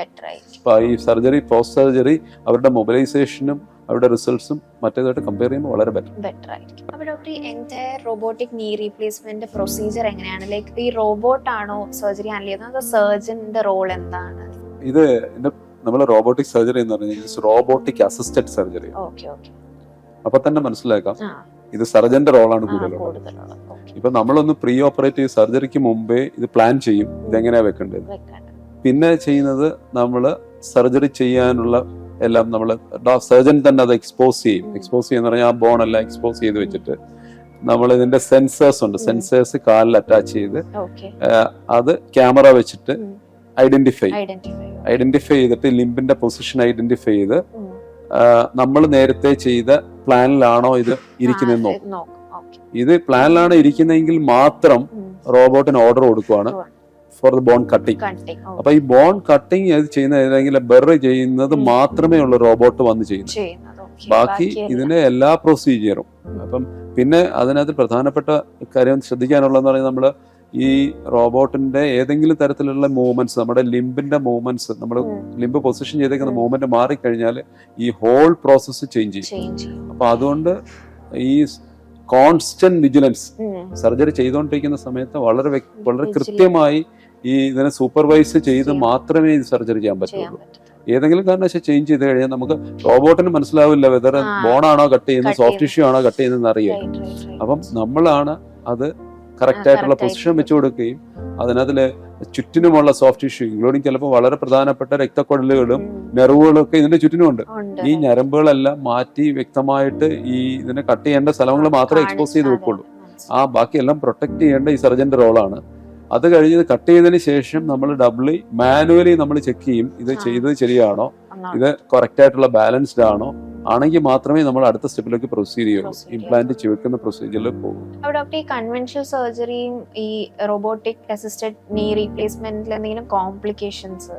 അപ്പൊ ഈ സർജറി, പോസ്റ്റ് സർജറി അവരുടെ മൊബിലൈസേഷനും അവരുടെ റിസൾട്ട്സും മറ്റേതായിട്ട് കമ്പയർ ചെയ്യുമ്പോൾ വളരെ ബെറ്റർ ആയിരിക്കും. അപ്പോൾ ഡോക്ടർ, ഈ entire robotic knee replacement procedure എങ്ങനെയാണ്? ലൈക്ക് ഈ റോബോട്ട് ആണോ സർജറി ഹാൻഡിൽ ചെയ്യുന്നത്, അതോ സർജന്റെ റോൾ എന്താണ്? ഇത് നമ്മൾ റോബോട്ടിക് സർജറി എന്ന് പറഞ്ഞാൽ റോബോട്ടിക് അസിസ്റ്റഡ് സർജറി. അപ്പൊ തന്നെ മനസ്സിലാക്കാം ഇത് സർജന്റെ റോളാണ് കൂടുതലുള്ളത്. ഇപ്പൊ നമ്മളൊന്ന് പ്രീ ഓപ്പറേറ്റീവ് സർജറിക്ക് മുമ്പേ ഇത് പ്ലാൻ ചെയ്യും, ഇതെങ്ങനെയാ വെക്കേണ്ടത്. പിന്നെ ചെയ്യുന്നത് നമ്മൾ സർജറി ചെയ്യാനുള്ള എല്ലാം നമ്മൾ സർജൻ തന്നെ അത് എക്സ്പോസ് ചെയ്യുന്ന പറഞ്ഞാൽ ആ ബോൺ എല്ലാം എക്സ്പോസ് ചെയ്ത് വെച്ചിട്ട് നമ്മൾ ഇതിന്റെ സെൻസേഴ്സ് ഉണ്ട്, സെൻസേഴ്സ് കാലിൽ അറ്റാച്ച് ചെയ്ത് അത് ക്യാമറ വെച്ചിട്ട് ഐഡന്റിഫൈ ചെയ്തിട്ട് ലിംബിന്റെ പൊസിഷൻ ഐഡന്റിഫൈ ചെയ്ത് നമ്മൾ നേരത്തെ ചെയ്ത പ്ലാനിലാണോ ഇത് ഇരിക്കുന്നതെന്ന് നോക്കും. ഇത് പ്ലാനിലാണ് ഇരിക്കുന്നതെങ്കിൽ മാത്രം റോബോട്ടിന് ഓർഡർ കൊടുക്കുവാണ് ഫോർ ദ ബോൺ കട്ടിങ്. അപ്പൊ ഈ ബോൺ കട്ടിങ് ചെയ്യുന്ന ഏതെങ്കിലും ബെറ് ചെയ്യുന്നത് മാത്രമേ ഉള്ളൂ റോബോട്ട് വന്ന് ചെയ്യുന്നത്. ബാക്കി ഇതിന്റെ എല്ലാ പ്രൊസീജിയറും. അപ്പം പിന്നെ അതിനകത്ത് പ്രധാനപ്പെട്ട കാര്യം ശ്രദ്ധിക്കാനുള്ളതെന്ന് പറഞ്ഞാൽ നമ്മള് ഈ റോബോട്ടിന്റെ ഏതെങ്കിലും തരത്തിലുള്ള മൂവ്മെന്റ്സ്, നമ്മുടെ ലിംബിന്റെ മൂവ്മെന്റ്സ്, നമ്മൾ ലിംബ് പൊസിഷൻ ചെയ്തേക്കുന്ന മൂവ്മെന്റ് മാറിക്കഴിഞ്ഞാൽ ഈ ഹോൾ പ്രോസസ്സ് ചേഞ്ച് ചെയ്യും. അപ്പൊ അതുകൊണ്ട് ഈ കോൺസ്റ്റന്റ് വിജിലൻസ് സർജറി ചെയ്തുകൊണ്ടിരിക്കുന്ന സമയത്ത് വളരെ വളരെ കൃത്യമായി ഈ ഇതിനെ സൂപ്പർവൈസ് ചെയ്ത് മാത്രമേ ഇത് സർജറി ചെയ്യാൻ പറ്റുള്ളൂ. ഏതെങ്കിലും കാരണവശാൽ ചേഞ്ച് ചെയ്ത് കഴിഞ്ഞാൽ നമുക്ക് റോബോട്ടിന് മനസ്സിലാവില്ല വെതർ ബോണാണോ കട്ട് ചെയ്യുന്നത്, സോഫ്റ്റ് ടിഷ്യൂ ആണോ കട്ട് ചെയ്യുന്നത് അറിയില്ല. അപ്പം നമ്മളാണ് അത് കറക്റ്റ് ആയിട്ടുള്ള പൊസിഷൻ വെച്ചു കൊടുക്കുകയും അതിനകത്തില് ചുറ്റിനുമുള്ള സോഫ്റ്റ് ടിഷ്യൂ ഇൻക്ലൂഡിങ് ചിലപ്പോൾ വളരെ പ്രധാനപ്പെട്ട രക്തക്കുഴലുകളും നെർവുകളും ഒക്കെ ഇതിന്റെ ചുറ്റിനുമുണ്ട്. ഈ ഞരമ്പുകളെല്ലാം മാറ്റി വ്യക്തമായിട്ട് ഈ ഇതിനെ കട്ട് ചെയ്യേണ്ട സ്ഥലങ്ങൾ മാത്രമേ എക്സ്പോസ് ചെയ്ത് വെക്കുള്ളൂ. ബാക്കിയെല്ലാം പ്രൊട്ടക്ട് ചെയ്യേണ്ട ഈ സർജന്റെ റോളാണ്. അത് കഴിഞ്ഞ് ഇത് കട്ട് ചെയ്തതിന് ശേഷം നമ്മൾ ഡബിളി മാനുവലി നമ്മൾ ചെക്ക് ചെയ്യും ഇത് ചെയ്തത് ശരിയാണോ, ഇത് കറക്റ്റ് ആയിട്ടുള്ള ബാലൻസ്ഡ് ആണോ, ആണെങ്കിൽ മാത്രമേ നമ്മൾ അടുത്ത സ്റ്റെപ്പിലേക്ക് പ്രൊസീഡ് ചെയ്യുള്ളൂ. ഇംപ്ലാന്റ് വെക്കുന്ന പ്രൊസീജിയറിൽ പോകും. ഡോക്ടർ, ഈ കൺവെൻഷണൽ സർജറിയും ഈ റോബോട്ടിക് അസിസ്റ്റഡ് നീ റീപ്ലേസ്മെന്റിൽ എന്തെങ്കിലും കോംപ്ലിക്കേഷൻസ്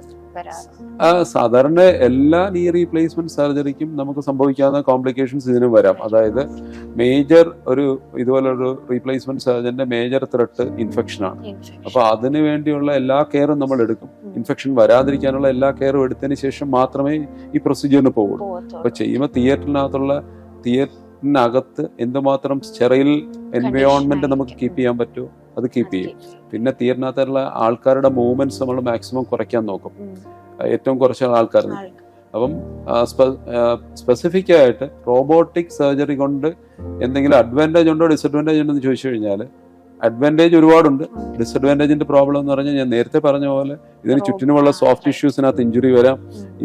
സാധാരണ എല്ലാ നീ റീപ്ലേസ്മെന്റ് സർജറിക്കും നമുക്ക് സംഭവിക്കാവുന്ന കോംപ്ലിക്കേഷൻസ് ഇതിനും വരാം. അതായത് മേജർ ഇതുപോലൊരു റീപ്ലേസ്മെന്റ് സർജറിന്റെ മേജർ ത്രെട്ട് ഇൻഫെക്ഷൻ ആണ്. അപ്പൊ അതിനു വേണ്ടിയുള്ള എല്ലാ കെയറും നമ്മൾ എടുക്കും. ഇൻഫെക്ഷൻ വരാതിരിക്കാനുള്ള എല്ലാ കെയറും എടുത്തതിന് ശേഷം മാത്രമേ ഈ പ്രൊസീജിയറിന് പോകുള്ളൂ. അപ്പൊ ചെയ്യുമ്പോൾ തിയേറ്ററിനകത്ത് എന്തുമാത്രം സ്റ്റെറൈൽ എൻവയോൺമെന്റ് നമുക്ക് കീപ്പ് ചെയ്യാൻ പറ്റുമോ അത് കീപ്പ് ചെയ്യും. പിന്നെ തിയേറ്ററിനകത്തുള്ള ആൾക്കാരുടെ മൂവ്മെന്റ്സ് നമ്മൾ മാക്സിമം കുറയ്ക്കാൻ നോക്കും, ഏറ്റവും കുറച്ച ആൾക്കാർ. അപ്പം സ്പെസിഫിക് ആയിട്ട് റോബോട്ടിക് സർജറി കൊണ്ട് എന്തെങ്കിലും അഡ്വാൻറ്റേജ് ഉണ്ടോ ഡിസഡ്വാൻറ്റേജ് ഉണ്ടോ എന്ന് ചോദിച്ചു കഴിഞ്ഞാൽ അഡ്വാൻറ്റേജ് ഒരുപാടുണ്ട്. ഡിസഡ്വാൻറ്റേജിന്റെ പ്രോബ്ലം എന്ന് പറഞ്ഞാൽ ഞാൻ നേരത്തെ പറഞ്ഞ പോലെ ഇതിന് ചുറ്റിനുമുള്ള സോഫ്റ്റ് ടിഷ്യൂസിനകത്ത് ഇഞ്ചുറി വരാം.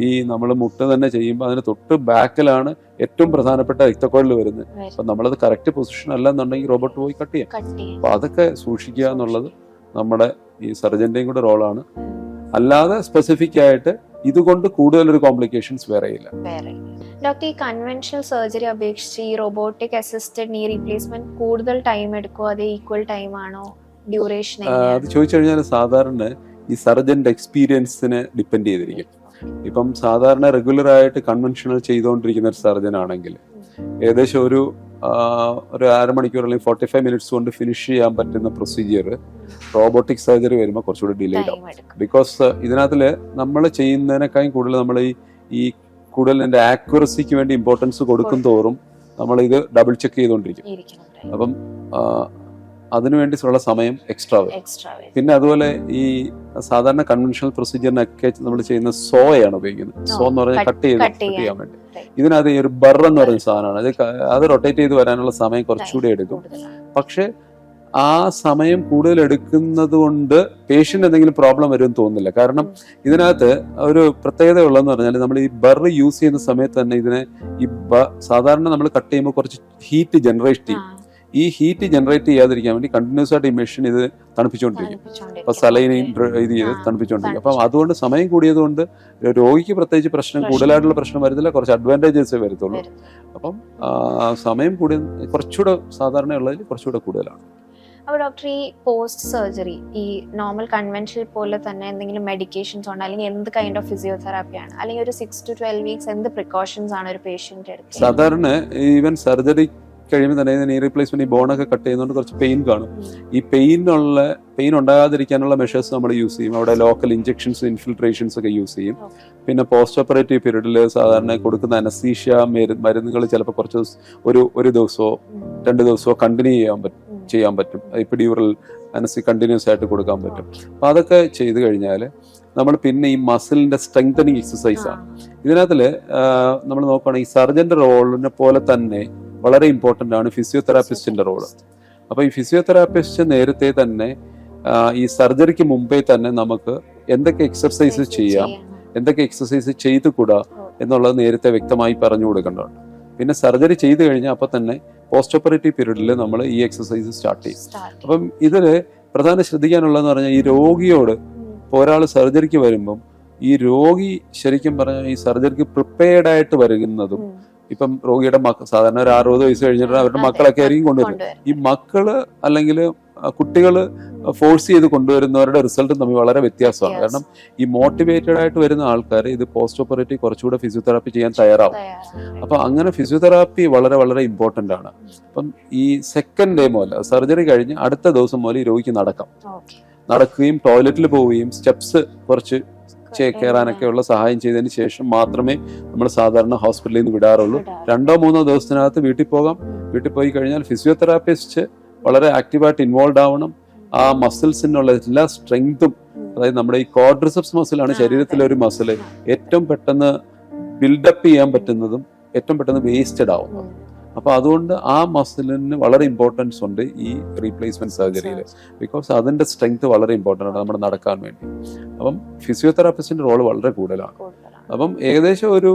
ഈ നമ്മൾ മുട്ട് തന്നെ ചെയ്യുമ്പോൾ അതിന് തൊട്ട് ബാക്കിലാണ് ഏറ്റവും പ്രധാനപ്പെട്ട രക്തക്കുഴൽ വരുന്നത്. അപ്പൊ നമ്മളത് കറക്റ്റ് പൊസിഷൻ അല്ല എന്നുണ്ടെങ്കിൽ റോബോട്ട് പോയി കട്ട് ചെയ്യാം. അപ്പൊ അതൊക്കെ സൂക്ഷിക്കുക എന്നുള്ളത് നമ്മുടെ ഈ സർജന്റെയും കൂടെ റോളാണ്. അല്ലാതെ സ്പെസിഫിക് ആയിട്ട് ഇതുകൊണ്ട് കൂടുതലൊരു കോംപ്ലിക്കേഷൻസ് വേറെയില്ല. ഡോക്ടർ, ഈ കൺവെൻഷണൽ സർജറി അപേക്ഷിച്ച് ഈ റോബോട്ടിക് അസിസ്റ്റഡ് നീ റീപ്ലേസ്മെന്റ് കൂടുതൽ ടൈം എടുക്കുമോ, അതേ ഈക്വൽ ടൈം ആണോ, ഡ്യൂറേഷൻ? അത് ചോദിച്ചു കഴിഞ്ഞാൽ സാധാരണ ഈ സർജന്റെ എക്സ്പീരിയൻസിനെ ഡിപ്പെൻഡ് ചെയ്തിരിക്കും. ഇപ്പം സാധാരണ റെഗുലർ ആയിട്ട് കൺവെൻഷണൽ ചെയ്തുകൊണ്ടിരിക്കുന്ന ഒരു സർജൻ ആണെങ്കിൽ ഏകദേശം ഒരു അരമണിക്കൂർ അല്ലെങ്കിൽ 45 മിനിറ്റ്സ് കൊണ്ട് ഫിനിഷ് ചെയ്യാൻ പറ്റുന്ന പ്രൊസീജിയർ റോബോട്ടിക് സർജറി വരുമ്പോൾ കുറച്ചുകൂടി ഡിലേ ആവും. ബിക്കോസ് ഇതിനകത്തില് നമ്മൾ ചെയ്യുന്നതിനേക്കാളും കൂടുതൽ നമ്മൾ ഈ കൂടുതൽ എൻ്റെ ആക്യുറസിക്ക് വേണ്ടി ഇമ്പോർട്ടൻസ് കൊടുക്കും തോറും നമ്മൾ ഇത് ഡബിൾ ചെക്ക് ചെയ്തുകൊണ്ടിരിക്കും. അപ്പം അതിനുവേണ്ടിയുള്ള സമയം എക്സ്ട്രാ വരും. പിന്നെ അതുപോലെ ഈ സാധാരണ കൺവെൻഷണൽ പ്രൊസീജിയറിനൊക്കെ നമ്മൾ ചെയ്യുന്ന സോയാണ് ഉപയോഗിക്കുന്നത്. സോ എന്ന് പറഞ്ഞാൽ കട്ട് ചെയ്യാൻ വേണ്ടി. ഇതിനകത്ത് ഈ ഒരു ബർ എന്ന് പറയുന്ന സാധനമാണ്. അത് റൊട്ടേറ്റ് ചെയ്ത് വരാനുള്ള സമയം കുറച്ചുകൂടി എടുക്കും. പക്ഷെ ആ സമയം കൂടുതൽ എടുക്കുന്നത് കൊണ്ട് പേഷ്യന്റ് എന്തെങ്കിലും പ്രോബ്ലം വരുമെന്ന് തോന്നുന്നില്ല. കാരണം ഇതിനകത്ത് ഒരു പ്രത്യേകത ഉള്ളതെന്ന് പറഞ്ഞാൽ നമ്മൾ ഈ ബർ യൂസ് ചെയ്യുന്ന സമയത്ത് തന്നെ ഇതിനെ സാധാരണ നമ്മൾ കട്ട് ചെയ്യുമ്പോൾ കുറച്ച് ഹീറ്റ് ജനറേറ്റ് ചെയ്യും. ഈ ഹീറ്റ് ജനറേറ്റ് ചെയ്യാതിരിക്കാൻ വേണ്ടി കണ്ടിന്യൂസ് ആയിട്ട് ഈ മെഷീൻ ഇത് തണുപ്പിച്ചുകൊണ്ടിരിക്കും. അപ്പൊ സലൈനെയും ഇത് ചെയ്ത് തണുപ്പിച്ചുകൊണ്ടിരിക്കും. അപ്പം അതുകൊണ്ട് സമയം കൂടിയത് കൊണ്ട് രോഗിക്ക് പ്രത്യേകിച്ച് കൂടുതലായിട്ടുള്ള പ്രശ്നം വരുന്നില്ല, കുറച്ച് അഡ്വാൻറ്റേജസ് വരത്തുള്ളൂ. അപ്പം സമയം കൂടി കുറച്ചുകൂടെ സാധാരണ ഉള്ളതിൽ കുറച്ചുകൂടെ കൂടുതലാണ്. അപ്പോൾ ഡോക്ടർ, ഈ പോസ്റ്റ് സർജറി ഈ നോർമൽ കൺവെൻഷണൽ പോലെ തന്നെ എന്തെങ്കിലും മെഡിക്കേഷൻസ് ഉണ്ടോ, അല്ലെങ്കിൽ എന്ത് കൈൻഡ് ഓഫ് ഫിസിയോതെറാപ്പിയാണ്, അല്ലെങ്കിൽ ഒരു 6 to 12 weeks എന്ത് പ്രിക്കോഷൻസ് ആണ് ഒരു പേഷ്യന്റ് എടുക്കുന്നത്? സാധാരണ ഈവൻ സർജറി കഴിയുമ്പോൾ തന്നെ നീ റീപ്ലേസ്മെന്റ് ഈ ബോണൊക്കെ കട്ട് ചെയ്യുന്നതുകൊണ്ട് കുറച്ച് പെയിൻ കാണും. ഈ പെയിൻ ഉണ്ടാകാതിരിക്കാനുള്ള മെഷേഴ്സ് നമ്മൾ യൂസ് ചെയ്യും. അവിടെ ലോക്കൽ ഇഞ്ചെക്ഷൻസ്, ഇൻഫിൽട്രേഷൻസ് ഒക്കെ യൂസ് ചെയ്യും. പിന്നെ പോസ്റ്റ് ഓപ്പറേറ്റീവ് പീരീഡിൽ സാധാരണ കൊടുക്കുന്ന അനസ്തീഷ്യ മരുന്നുകൾ ചിലപ്പോൾ കുറച്ച് ഒരു ദിവസമോ 2 ദിവസമോ കണ്ടിന്യൂ ചെയ്യാൻ പറ്റും. എപ്പിഡ്യൂറൽ അനസ്തി കണ്ടിന്യൂസ് ആയിട്ട് കൊടുക്കാൻ പറ്റും. അപ്പൊ അതൊക്കെ ചെയ്ത് കഴിഞ്ഞാൽ നമ്മൾ പിന്നെ ഈ മസിലിന്റെ സ്ട്രെങ്തനിങ് എക്സസൈസ് ആണ്. ഇതിനകത്തില് നമ്മൾ നോക്കുകയാണെങ്കിൽ ഈ സർജന്റെ റോളിനെ പോലെ തന്നെ വളരെ ഇമ്പോർട്ടന്റ് ആണ് ഫിസിയോതെറാപ്പിസ്റ്റിന്റെ റോള്. അപ്പൊ ഈ ഫിസിയോതെറാപ്പിസ്റ്റ് നേരത്തെ തന്നെ ഈ സർജറിക്ക് മുമ്പേ തന്നെ നമുക്ക് എന്തൊക്കെ എക്സർസൈസസ് ചെയ്യാം, എന്തൊക്കെ എക്സർസൈസ് ചെയ്തുകൂടാ എന്നുള്ളത് നേരത്തെ വ്യക്തമായി പറഞ്ഞു കൊടുക്കേണ്ടതുണ്ട്. പിന്നെ സർജറി ചെയ്തു കഴിഞ്ഞാൽ അപ്പൊ തന്നെ പോസ്റ്റ് ഓപ്പറേറ്റീവ് പീരീഡിൽ നമ്മൾ ഈ എക്സസൈസ് സ്റ്റാർട്ട് ചെയ്യും. അപ്പം ഇതില് പ്രധാന ശ്രദ്ധിക്കാനുള്ളതെന്ന് പറഞ്ഞാൽ ഈ രോഗിയോട് ഒരാൾ സർജറിക്ക് വരുമ്പം ഈ രോഗി ശരിക്കും പറഞ്ഞാൽ ഈ സർജറിക്ക് പ്രിപ്പയർഡ് ആയിട്ട് വരുന്നതും, ഇപ്പം രോഗിയുടെ സാധാരണ ഒരു 60 വയസ്സ് കഴിഞ്ഞിട്ട് അവരുടെ മക്കളൊക്കെ ആയിരിക്കും കൊണ്ടുവരുന്നത്. ഈ മക്കള് അല്ലെങ്കിൽ കുട്ടികള് ഫോഴ്സ് ചെയ്ത് കൊണ്ടുവരുന്നവരുടെ റിസൾട്ട് തമ്മിൽ വളരെ വ്യത്യാസമാണ്. കാരണം ഈ മോട്ടിവേറ്റഡ് ആയിട്ട് വരുന്ന ആൾക്കാർ ഇത് പോസ്റ്റ് ഓപ്പറേറ്റീവ് കുറച്ചുകൂടെ ഫിസിയോതെറാപ്പി ചെയ്യാൻ തയ്യാറാവും. അപ്പൊ അങ്ങനെ ഫിസിയോതെറാപ്പി വളരെ വളരെ ഇമ്പോർട്ടന്റ് ആണ്. അപ്പം ഈ സെക്കൻഡ് ഡേ മുതൽ സർജറി കഴിഞ്ഞ് അടുത്ത ദിവസം മുതൽ ഈ രോഗിക്ക് നടക്കുകയും ടോയ്ലറ്റിൽ പോവുകയും സ്റ്റെപ്സ് കുറച്ച് കയറാനൊക്കെയുള്ള സഹായം ചെയ്തതിന് ശേഷം മാത്രമേ നമ്മൾ സാധാരണ ഹോസ്പിറ്റലിൽ നിന്ന് വിടാറുള്ളൂ. 2-3 ദിവസത്തിനകത്ത് വീട്ടിൽ പോകാം. വീട്ടിൽ പോയി കഴിഞ്ഞാൽ ഫിസിയോതെറാപ്പിസ്റ്റ് വളരെ ആക്റ്റീവായിട്ട് ഇൻവോൾവ് ആവണം. ആ മസിൽസിനുള്ള എല്ലാ സ്ട്രെങ്തും, അതായത് നമ്മുടെ ഈ ക്വാഡ്രിസെപ്സ് മസിലാണ് ശരീരത്തിലെ ഒരു മസിൽ, ഏറ്റവും പെട്ടെന്ന് ബിൽഡപ്പ് ചെയ്യാൻ പറ്റുന്നതും ഏറ്റവും പെട്ടെന്ന് വേസ്റ്റഡ് ആവുന്നതും. അപ്പൊ അതുകൊണ്ട് ആ മസിലിന് വളരെ ഇമ്പോർട്ടൻസ് ഉണ്ട് ഈ റീപ്ലേസ്മെന്റ് സർജറിയിൽ. ബിക്കോസ് അതിന്റെ സ്ട്രെങ്ത് വളരെ ഇമ്പോർട്ടൻ്റ് ആണ് നമ്മുടെ നടക്കാൻ വേണ്ടി. അപ്പം ഫിസിയോതെറാപ്പിസ്റ്റിന്റെ റോൾ വളരെ കൂടുതലാണ്. അപ്പം ഏകദേശം ഒരു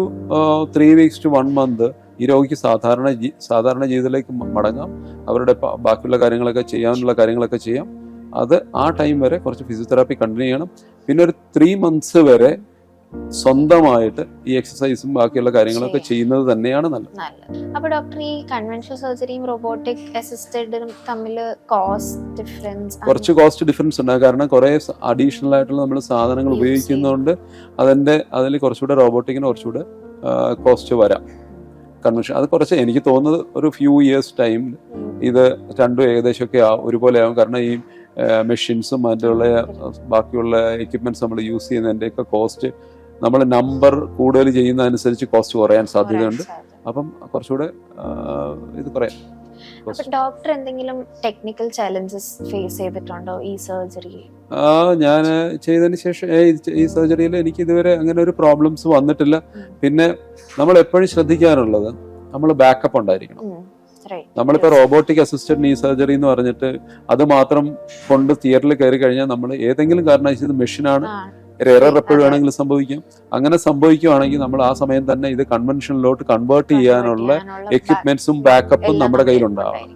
3 weeks to 1 month ഈ രോഗിക്ക് സാധാരണ ജീവിതത്തിലേക്ക് മടങ്ങാം. അവരുടെ ബാക്കിയുള്ള കാര്യങ്ങളൊക്കെ ചെയ്യാനുള്ള കാര്യങ്ങളൊക്കെ ചെയ്യാം. അത് ആ ടൈം വരെ കുറച്ച് ഫിസിയോതെറാപ്പി കണ്ടിന്യൂ ചെയ്യണം. പിന്നെ ഒരു 3 months വരെ സ്വന്തമായിട്ട് ഈ എക്സസൈസും ബാക്കിയുള്ള കാര്യങ്ങളൊക്കെ ചെയ്യുന്നത് തന്നെയാണ് നല്ലത്. അപ്പൊ ഡോക്ടർ, ഈ കൺവെൻഷണൽ സർജറിയും റോബോട്ടിക് അസിസ്റ്റഡും തമ്മിൽ കുറച്ച് കോസ്റ്റ് ഡിഫറൻസ് ഉണ്ട്. കാരണം കുറെ അഡീഷണൽ ആയിട്ടുള്ള നമ്മൾ സാധനങ്ങൾ ഉപയോഗിക്കുന്നതുകൊണ്ട് അതിൽ കുറച്ചുകൂടെ റോബോട്ടിക്കിന് കുറച്ചുകൂടെ കോസ്റ്റ് വരാം. കൺവെൻഷൻ അത് കുറച്ച് എനിക്ക് തോന്നുന്നത് ഒരു ഫ്യൂ ഇയേഴ്സ് ടൈം ഇത് രണ്ടും ഏകദേശമൊക്കെ ഒരുപോലെ ആവും. കാരണം ഈ മെഷീൻസും അതിൻ്റെ ബാക്കിയുള്ള എക്യുപ്മെന്റ്സ് നമ്മൾ യൂസ് ചെയ്യുന്നതിൻ്റെയൊക്കെ കോസ്റ്റ് നമ്മൾ നമ്പർ കൂടുതൽ ചെയ്യുന്നതനുസരിച്ച് കോസ്റ്റ് കുറയാൻ സാധ്യതയുണ്ട്. അപ്പം കുറച്ചുകൂടെ ഇത് കുറയാം. ഡോക്ടർ എന്തെങ്കിലും ടെക്നിക്കൽ ചാലഞ്ചസ് ഫേസ് ചെയ്തിട്ടുണ്ടോ ഈ സർജറി? ഞാൻ ചെയ്തതിന് ശേഷം ഈ സർജറിയിൽ എനിക്ക് ഇതുവരെ അങ്ങനെ ഒരു പ്രോബ്ലംസ് വന്നിട്ടില്ല. പിന്നെ നമ്മൾ എപ്പോഴും ശ്രദ്ധിക്കാറുള്ളത് നമ്മൾ ബാക്കപ്പ് ഉണ്ടായിരിക്കണം. നമ്മളിപ്പോ റോബോട്ടിക് അസിസ്റ്റഡ് നീ സർജറി എന്ന് പറഞ്ഞിട്ട് അത് മാത്രം കൊണ്ട് തിയേറ്ററിൽ കയറി കഴിഞ്ഞാൽ നമ്മൾ ഏതെങ്കിലും കാരണവശാൽ ഇത് മെഷീനാണ്, എറർ എപ്പോഴും വേണമെങ്കിലും സംഭവിക്കാം. അങ്ങനെ സംഭവിക്കുകയാണെങ്കിൽ നമ്മൾ ആ സമയം തന്നെ ഇത് കൺവെൻഷനിലോട്ട് കൺവേർട്ട് ചെയ്യാനുള്ള എക്യുപ്മെന്റ്സും ബാക്കപ്പും നമ്മുടെ കയ്യിലുണ്ടാവണം.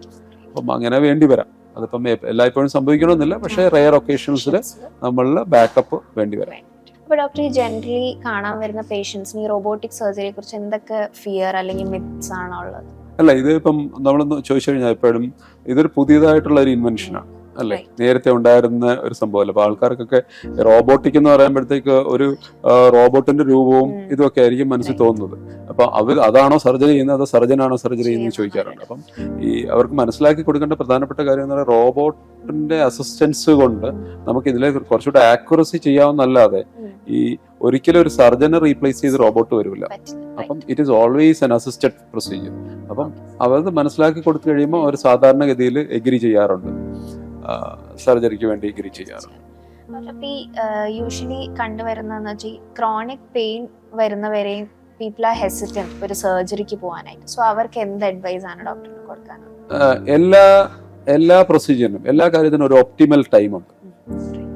അപ്പം അങ്ങനെ വേണ്ടി വരാം. അതിപ്പം എല്ലായ്പ്പോഴും സംഭവിക്കണമെന്നില്ല, പക്ഷേ റെയർ ഒക്കേഷൻസിൽ നമ്മളുടെ ബാക്കപ്പ് വേണ്ടി വരാം. അപ്പോൾ ഡോക്ടർ, ഈ ജനറലി കാണാൻ വരുന്ന പേഷ്യൻസിന് ഈ റോബോട്ടിക് സർജറിയെ കുറിച്ച് എന്തൊക്കെ ഫിയർ അല്ലെങ്കിൽ മിത്സ് ആണോ ഉള്ളത്? അല്ല, ഇത് ഇപ്പം നമ്മളൊന്ന് ചോദിച്ചു കഴിഞ്ഞാൽ എപ്പോഴും ഇതൊരു പുതിയതായിട്ടുള്ള ഒരു ഇൻവെൻഷനാണ് അല്ലേ, നേരത്തെ ഉണ്ടായിരുന്ന ഒരു സംഭവമല്ല. അപ്പൊ ആൾക്കാർക്കൊക്കെ റോബോട്ടിക് എന്ന് പറയുമ്പോഴത്തേക്ക് ഒരു റോബോട്ടിന്റെ രൂപവും ഇതൊക്കെ ആയിരിക്കും മനസ്സിൽ തോന്നുന്നത്. അപ്പൊ അതാണോ സർജറി ചെയ്യുന്നത്, അതോ സർജനാണോ സർജറി ചെയ്യുന്നത് ചോദിക്കാറുണ്ട്. അപ്പം അവർക്ക് മനസ്സിലാക്കി കൊടുക്കേണ്ട പ്രധാനപ്പെട്ട കാര്യം എന്ന് പറയുന്നത് റോബോട്ടിന്റെ അസിസ്റ്റൻസ് കൊണ്ട് നമുക്ക് ഇതിലെ കുറച്ചുകൂടെ ആക്യുറസി ചെയ്യാവുന്നല്ലാതെ ഈ ഒരിക്കലും ഒരു സർജനെ റീപ്ലേസ് ചെയ്ത് റോബോട്ട് വരില്ല. അപ്പം it is always an assisted procedure. അപ്പം അവർക്ക് മനസ്സിലാക്കി കൊടുത്തു കഴിയുമ്പോൾ അവർ സാധാരണഗതിയിൽ എഗ്രി ചെയ്യാറുണ്ട്, സർജറിക്ക് വേണ്ടി എഗ്രി ചെയ്യാറുണ്ട്. യൂഷ്വലി കണ്ടുവരുന്നതെന്ന് വെച്ചാൽ chronic pain വരുന്നവരെയും people are hesitant ഒരു സർജറിക്ക് പോകാനായിട്ട്. സോ അവർക്ക് എന്ത് അഡ്വൈസ് ആണ് ഡോക്ടറിന് കൊടുക്കാനുള്ളത്? എല്ലാ പ്രൊസീജിയറിനും എല്ലാ കാര്യത്തിനും ഒരു ഒപ്റ്റിമൽ ടൈം ഉണ്ട്.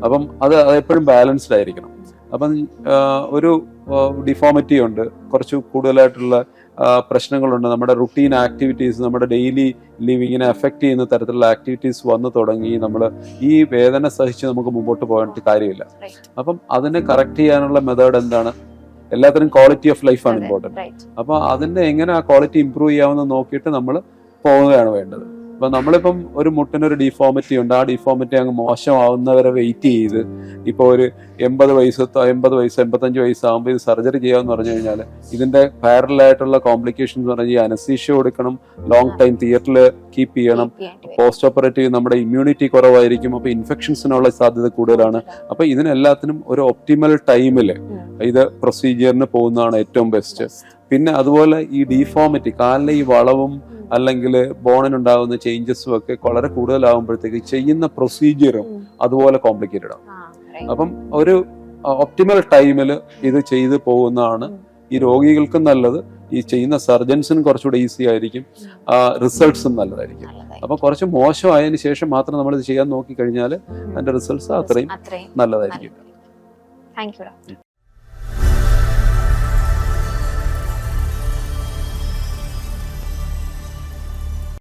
അപ്പം അത് എപ്പോഴും ബാലൻസ്ഡ് ആയിരിക്കണം. അപ്പം ഒരു ഡിഫോമിറ്റി ഉണ്ട്, കുറച്ച് കൂടുതലായിട്ടുള്ള പ്രശ്നങ്ങളുണ്ട്, നമ്മുടെ റുട്ടീൻ ആക്ടിവിറ്റീസ്, നമ്മുടെ ഡെയിലി ലിവിങ്ങിനെ എഫക്ട് ചെയ്യുന്ന തരത്തിലുള്ള ആക്ടിവിറ്റീസ് വന്നു തുടങ്ങി നമ്മൾ ഈ വേദന സഹിച്ച് നമുക്ക് മുമ്പോട്ട് പോകാനായിട്ട് കാര്യമില്ല. അപ്പം അതിനെ കറക്റ്റ് ചെയ്യാനുള്ള മെത്തേഡ് എന്താണ്? എല്ലാത്തിനും ക്വാളിറ്റി ഓഫ് ലൈഫാണ് ഇമ്പോർട്ടൻറ്റ്. അപ്പോൾ അതിൻ്റെ എങ്ങനെ ആ ക്വാളിറ്റി ഇമ്പ്രൂവ് ചെയ്യാമെന്ന് നോക്കിയിട്ട് നമ്മൾ പോവുകയാണ് വേണ്ടത്. അപ്പൊ നമ്മളിപ്പം ഒരു മുട്ടിനൊരു ഡിഫോമിറ്റി ഉണ്ട്, ആ ഡിഫോമിറ്റി അങ്ങ് മോശമാവുന്നവരെ വെയിറ്റ് ചെയ്ത് ഇപ്പൊ ഒരു 80 വയസ്സ് 85 വയസ്സാകുമ്പോൾ ഇത് സർജറി ചെയ്യാമെന്ന് പറഞ്ഞു കഴിഞ്ഞാൽ ഇതിന്റെ പാരലായിട്ടുള്ള കോംപ്ലിക്കേഷൻസ് എന്ന് പറഞ്ഞാൽ അനസ്തീഷ്യ കൊടുക്കണം, ലോങ് ടൈം തിയേറ്ററിൽ കീപ്പ് ചെയ്യണം, പോസ്റ്റ് ഓപ്പറേറ്റീവ് നമ്മുടെ ഇമ്മ്യൂണിറ്റി കുറവായിരിക്കും, അപ്പൊ ഇൻഫെക്ഷൻസിനുള്ള സാധ്യത കൂടുതലാണ്. അപ്പൊ ഇതിനെല്ലാത്തിനും ഒരു ഒപ്റ്റിമൽ ടൈമില് ഇത് പ്രൊസീജിയറിന് പോകുന്നതാണ് ഏറ്റവും ബെസ്റ്റ്. പിന്നെ അതുപോലെ ഈ ഡിഫോമിറ്റി, കാലിലെ ഈ വളവും അല്ലെങ്കിൽ ബോണിനുണ്ടാകുന്ന ചേഞ്ചസും ഒക്കെ വളരെ കൂടുതലാകുമ്പോഴത്തേക്ക് ചെയ്യുന്ന പ്രൊസീജിയറും അതുപോലെ കോംപ്ലിക്കേറ്റഡ് ആവും. അപ്പം ഒരു ഒപ്റ്റിമൽ ടൈമിൽ ഇത് ചെയ്ത് പോകുന്നതാണ് ഈ രോഗികൾക്കും നല്ലത്, ഈ ചെയ്യുന്ന സർജൻസിനും കുറച്ചുകൂടെ ഈസി ആയിരിക്കും, റിസൾട്ട്സും നല്ലതായിരിക്കും. അപ്പൊ കുറച്ച് മോശമായതിനു ശേഷം മാത്രം നമ്മൾ ഇത് ചെയ്യാൻ നോക്കി കഴിഞ്ഞാൽ അതിന്റെ റിസൾട്ട്സ് അത്രയും നല്ലതായിരിക്കും. Thank you.